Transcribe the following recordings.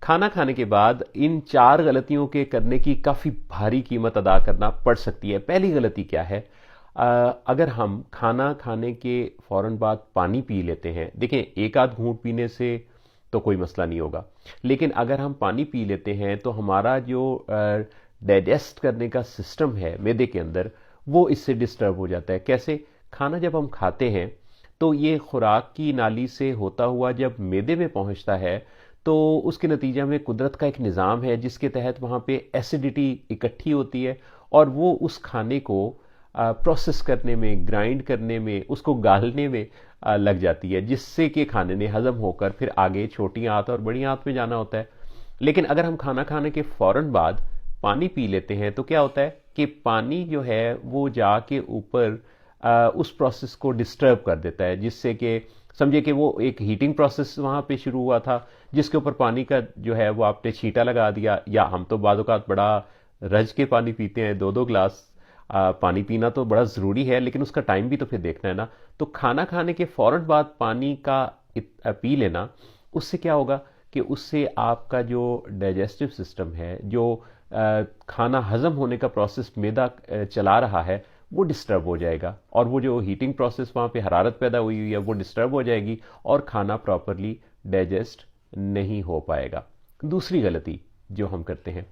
खाना खाने के बाद इन 4 गलतियों के करने की काफ़ी भारी कीमत अदा करना पड़ सकती है। पहली गलती क्या है? अगर हम खाना खाने के फ़ौरन बाद पानी पी लेते हैं, देखें एक आध घूंट पीने से तो कोई मसला नहीं होगा, लेकिन अगर हम पानी पी लेते हैं तो हमारा जो डाइजेस्ट करने का सिस्टम है मैदे के अंदर, वो इससे डिस्टर्ब हो जाता है। कैसे? खाना जब हम खाते हैं तो ये खुराक की नाली से होता हुआ जब मैदे में पहुंचता है तो उसके नतीजे में कुदरत का एक निज़ाम है जिसके तहत वहाँ पे एसिडिटी इकट्ठी होती है और वो उस खाने को प्रोसेस करने में, ग्राइंड करने में, उसको गालने में लग जाती है, जिससे कि खाने ने हजम होकर फिर आगे छोटी आंत और बड़ी आंत में जाना होता है। लेकिन अगर हम खाना खाने के फौरन बाद पानी पी लेते हैं तो क्या होता है कि पानी जो है वो जाके ऊपर उस प्रोसेस को डिस्टर्ब कर देता है, जिससे कि समझे कि वो एक हीटिंग प्रोसेस वहाँ पे शुरू हुआ था जिसके ऊपर पानी का जो है वो आपने छींटा लगा दिया, या हम तो बाद औक़ात बड़ा रज के पानी पीते हैं, 2-2 ग्लास पानी पीना तो बड़ा ज़रूरी है, लेकिन उसका टाइम भी तो फिर देखना है ना। तो खाना खाने के फ़ौरन बाद पानी का पी लेना, उससे क्या होगा कि उससे आपका जो डाइजेस्टिव सिस्टम है, जो खाना हजम होने का प्रोसेस मैदा चला रहा है, वो डिस्टर्ब हो जाएगा और वो जो हीटिंग प्रोसेस वहाँ पे हरारत पैदा हुई हुई है वो डिस्टर्ब हो जाएगी और खाना प्रॉपरली डाइजेस्ट नहीं हो पाएगा। दूसरी गलती जो हम करते हैं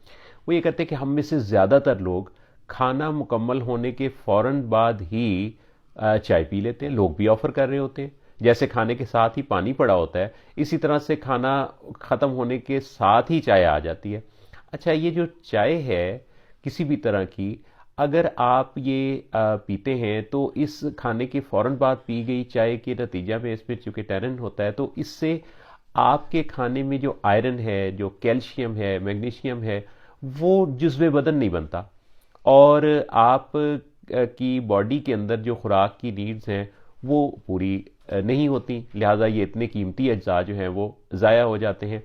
वो ये करते हैं कि हम में से ज़्यादातर लोग खाना मुकम्मल होने के फ़ौरन बाद ही चाय पी लेते हैं। लोग भी ऑफ़र कर रहे होते हैं, जैसे खाने के साथ ही पानी पड़ा होता है, इसी तरह से खाना ख़त्म होने के साथ ही चाय आ जाती है। अच्छा, ये जो चाय है किसी भी तरह की, अगर आप ये पीते हैं तो इस खाने के फ़ौरन बाद पी गई चाय के नतीजा में इसमें चूँकि टैनिन होता है, तो इससे आपके खाने में जो आयरन है, जो कैल्शियम है, मैग्नीशियम है, वो जुज़्व बदन नहीं बनता और आप की बॉडी के अंदर जो खुराक की नीड्स हैं वो पूरी नहीं होती, लिहाजा ये इतने कीमती अज्जा जो हैं वो ज़ाया हो जाते हैं।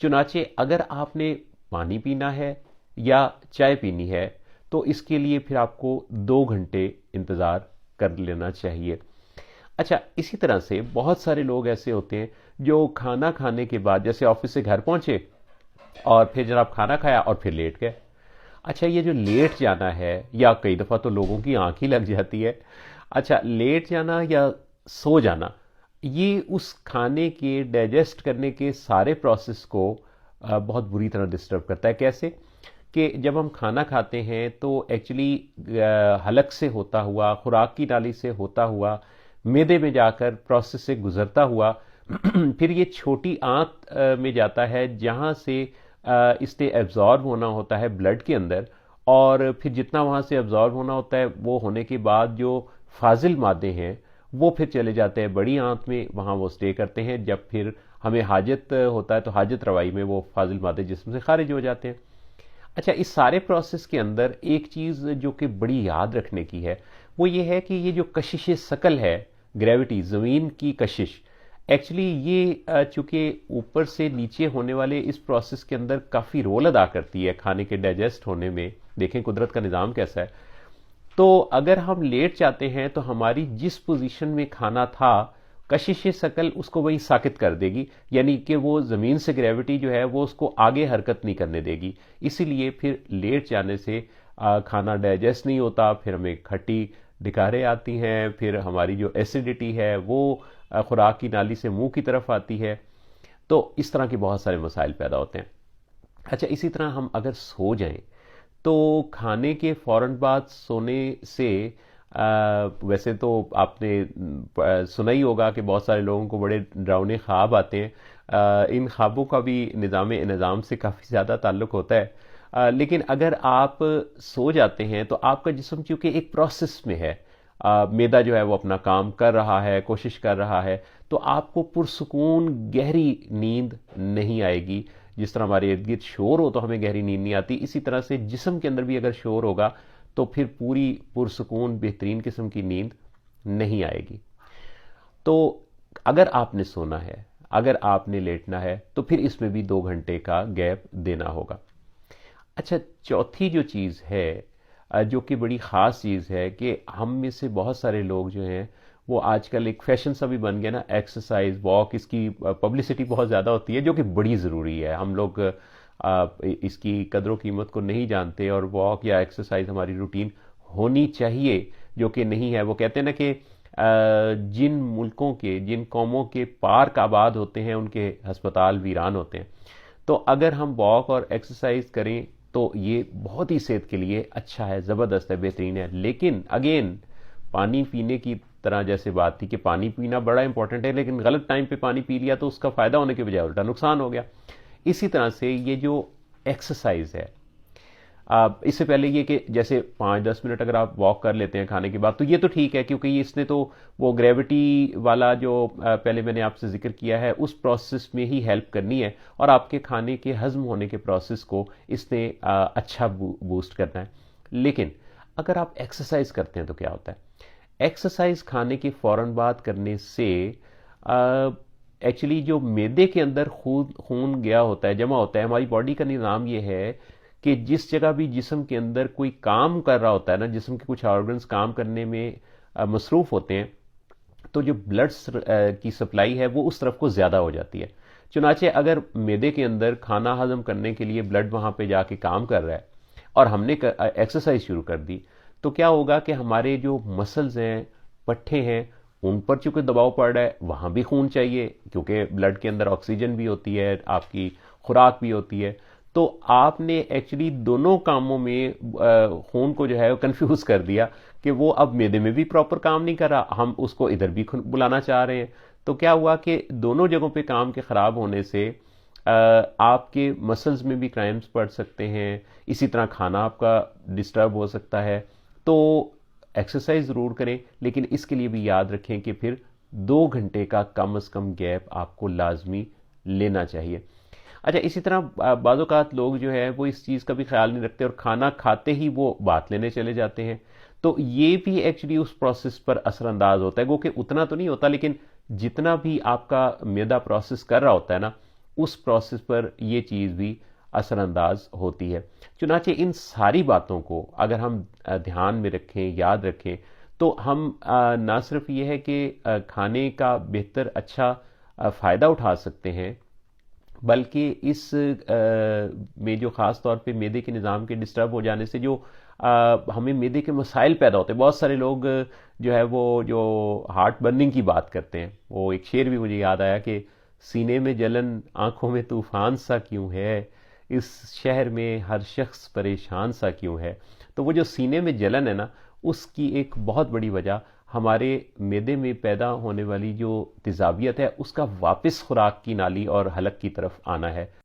चुनाचे अगर आपने पानी पीना है या चाय पीनी है तो इसके लिए फिर आपको 2 घंटे इंतज़ार कर लेना चाहिए। अच्छा, इसी तरह से बहुत सारे लोग ऐसे होते हैं जो खाना खाने के बाद जैसे ऑफिस से घर पहुंचे और फिर जनाब खाना खाया और फिर लेट गए। अच्छा, ये जो लेट जाना है, या कई दफ़ा तो लोगों की आंख ही लग जाती है। अच्छा, लेट जाना या सो जाना, ये उस खाने के डाइजेस्ट करने के सारे प्रोसेस को बहुत बुरी तरह डिस्टर्ब करता है। कैसे? कि जब हम खाना खाते हैं तो एक्चुअली हलक से होता हुआ, खुराक की नाली से होता हुआ, मैदे में जाकर प्रोसेस से गुजरता हुआ फिर ये छोटी आंत में जाता है जहाँ से इससे एब्जॉर्ब होना होता है ब्लड के अंदर, और फिर जितना वहाँ से एब्जॉर्ब होना होता है वो होने के बाद जो फाजिल मादे हैं वो फिर चले जाते हैं बड़ी आंत में, वहाँ वो स्टे करते हैं। जब फिर हमें हाजत होता है तो हाजत रवाई में वो फाजिल मादे जिस्म से खारिज हो जाते हैं। अच्छा, इस सारे प्रोसेस के अंदर एक चीज़ जो कि बड़ी याद रखने की है वो ये है कि ये जो कशिश शकल है, ग्रेविटी, ज़मीन की कशिश, एक्चुअली ये चूँकि ऊपर से नीचे होने वाले इस प्रोसेस के अंदर काफ़ी रोल अदा करती है खाने के डाइजेस्ट होने में। देखें कुदरत का निज़ाम कैसा है। तो अगर हम लेट जाते हैं तो हमारी जिस पोजीशन में खाना था, कशिश शकल उसको वही साकित कर देगी, यानी कि वो ज़मीन से ग्रेविटी जो है वो उसको आगे हरकत नहीं करने देगी। इसीलिए फिर लेट जाने से खाना डाइजेस्ट नहीं होता, फिर हमें खट्टी डिकारें आती हैं, फिर हमारी जो एसिडिटी है वो खुराक की नाली से मुंह की तरफ आती है। तो इस तरह के बहुत सारे मसाइल पैदा होते हैं। अच्छा, इसी तरह हम अगर सो जाएं तो खाने के फ़ौरन बाद सोने से वैसे तो आपने सुना ही होगा कि बहुत सारे लोगों को बड़े डरावने ख्वाब आते हैं। इन ख्वाबों का भी निज़ाम से काफ़ी ज़्यादा ताल्लुक़ होता है। लेकिन अगर आप सो जाते हैं तो आपका जिस्म चूँकि एक प्रोसेस में है, मैदा जो है वो अपना काम कर रहा है, कोशिश कर रहा है, तो आपको पुरसुकून गहरी नींद नहीं आएगी। जिस तरह हमारे इर्द गिर्द शोर हो तो हमें गहरी नींद नहीं आती, इसी तरह से जिस्म के अंदर भी अगर शोर होगा तो फिर पूरी पुरसुकून बेहतरीन किस्म की नींद नहीं आएगी। तो अगर आपने सोना है, अगर आपने लेटना है तो फिर इसमें भी 2 घंटे का गैप देना होगा। अच्छा, चौथी जो चीज़ है जो कि बड़ी ख़ास चीज़ है कि हम में से बहुत सारे लोग जो हैं वो आजकल एक फैशन सा भी बन गया ना, एक्सरसाइज वॉक, इसकी पब्लिसिटी बहुत ज़्यादा होती है जो कि बड़ी ज़रूरी है। हम लोग इसकी कदर कीमत को नहीं जानते, और वॉक या एक्सरसाइज हमारी रूटीन होनी चाहिए, जो कि नहीं है। वो कहते हैं ना कि जिन मुल्कों के, जिन कौमों के पार्क आबाद होते हैं उनके अस्पताल वीरान होते हैं। तो अगर हम वॉक और एक्सरसाइज करें तो ये बहुत ही सेहत के लिए अच्छा है, ज़बरदस्त है, बेहतरीन है। लेकिन अगेन, पानी पीने की तरह जैसे बात थी कि पानी पीना बड़ा इंपॉर्टेंट है, लेकिन गलत टाइम पे पानी पी लिया तो उसका फ़ायदा होने के बजाय उल्टा नुकसान हो गया। इसी तरह से ये जो एक्सरसाइज है, इससे पहले ये कि जैसे 5-10 मिनट अगर आप वॉक कर लेते हैं खाने के बाद, तो ये तो ठीक है, क्योंकि इसने तो वो ग्रेविटी वाला जो पहले मैंने आपसे जिक्र किया है उस प्रोसेस में ही हेल्प करनी है, और आपके खाने के हजम होने के प्रोसेस को इसने अच्छा बूस्ट करना है। लेकिन अगर आप एक्सरसाइज करते हैं तो क्या होता है? एक्सरसाइज खाने के फ़ौरन बाद करने से एक्चुअली जो मैदे के अंदर खून गया होता है, जमा होता है, हमारी बॉडी का निज़ाम ये है कि जिस जगह भी जिस्म के अंदर कोई काम कर रहा होता है ना, जिस्म के कुछ ऑर्गन्स काम करने में मसरूफ़ होते हैं, तो जो ब्लड की सप्लाई है वो उस तरफ को ज़्यादा हो जाती है। चुनाचे अगर मैदे के अंदर खाना हजम करने के लिए ब्लड वहाँ पे जाके काम कर रहा है और हमने एक्सरसाइज शुरू कर दी, तो क्या होगा कि हमारे जो मसल्स हैं, पट्ठे हैं, उन पर चूंकि दबाव पड़ रहा है, वहाँ भी खून चाहिए, क्योंकि ब्लड के अंदर ऑक्सीजन भी होती है, आपकी खुराक भी होती है। तो आपने एक्चुअली दोनों कामों में खून को जो है वो कंफ्यूज कर दिया कि वो अब मैदे में भी प्रॉपर काम नहीं कर रहा, हम उसको इधर भी बुलाना चाह रहे हैं। तो क्या हुआ कि दोनों जगहों पे काम के ख़राब होने से आपके मसल्स में भी क्रैम्प्स पड़ सकते हैं, इसी तरह खाना आपका डिस्टर्ब हो सकता है। तो एक्सरसाइज ज़रूर करें, लेकिन इसके लिए भी याद रखें कि फिर 2 घंटे का कम से कम गैप आपको लाजमी लेना चाहिए। अच्छा, इसी तरह बाज़ लोग जो है वो इस चीज़ का भी ख्याल नहीं रखते और खाना खाते ही वो बात लेने चले जाते हैं। तो ये भी एक्चुअली उस प्रोसेस पर असरअंदाज होता है, वो कि उतना तो नहीं होता, लेकिन जितना भी आपका मैदा प्रोसेस कर रहा होता है ना, उस प्रोसेस पर ये चीज़ भी असरअंदाज होती है। चुनाचे इन सारी बातों को अगर हम ध्यान में रखें, याद रखें, तो हम ना सिर्फ ये है कि खाने का बेहतर अच्छा फ़ायदा उठा सकते हैं, बल्कि इस में जो ख़ास तौर पे मैदे के निज़ाम के डिस्टर्ब हो जाने से जो हमें मैदे के मसाइल पैदा होते हैं। बहुत सारे लोग जो है वो जो हार्ट बर्निंग की बात करते हैं, वो एक शेर भी मुझे याद आया कि सीने में जलन, आंखों में तूफान सा क्यों है, इस शहर में हर शख्स परेशान सा क्यों है। तो वो जो सीने में जलन है ना, उसकी एक बहुत बड़ी वजह हमारे मैदे में पैदा होने वाली जो तेज़ाबियत है उसका वापस खुराक की नाली और हलक की तरफ आना है।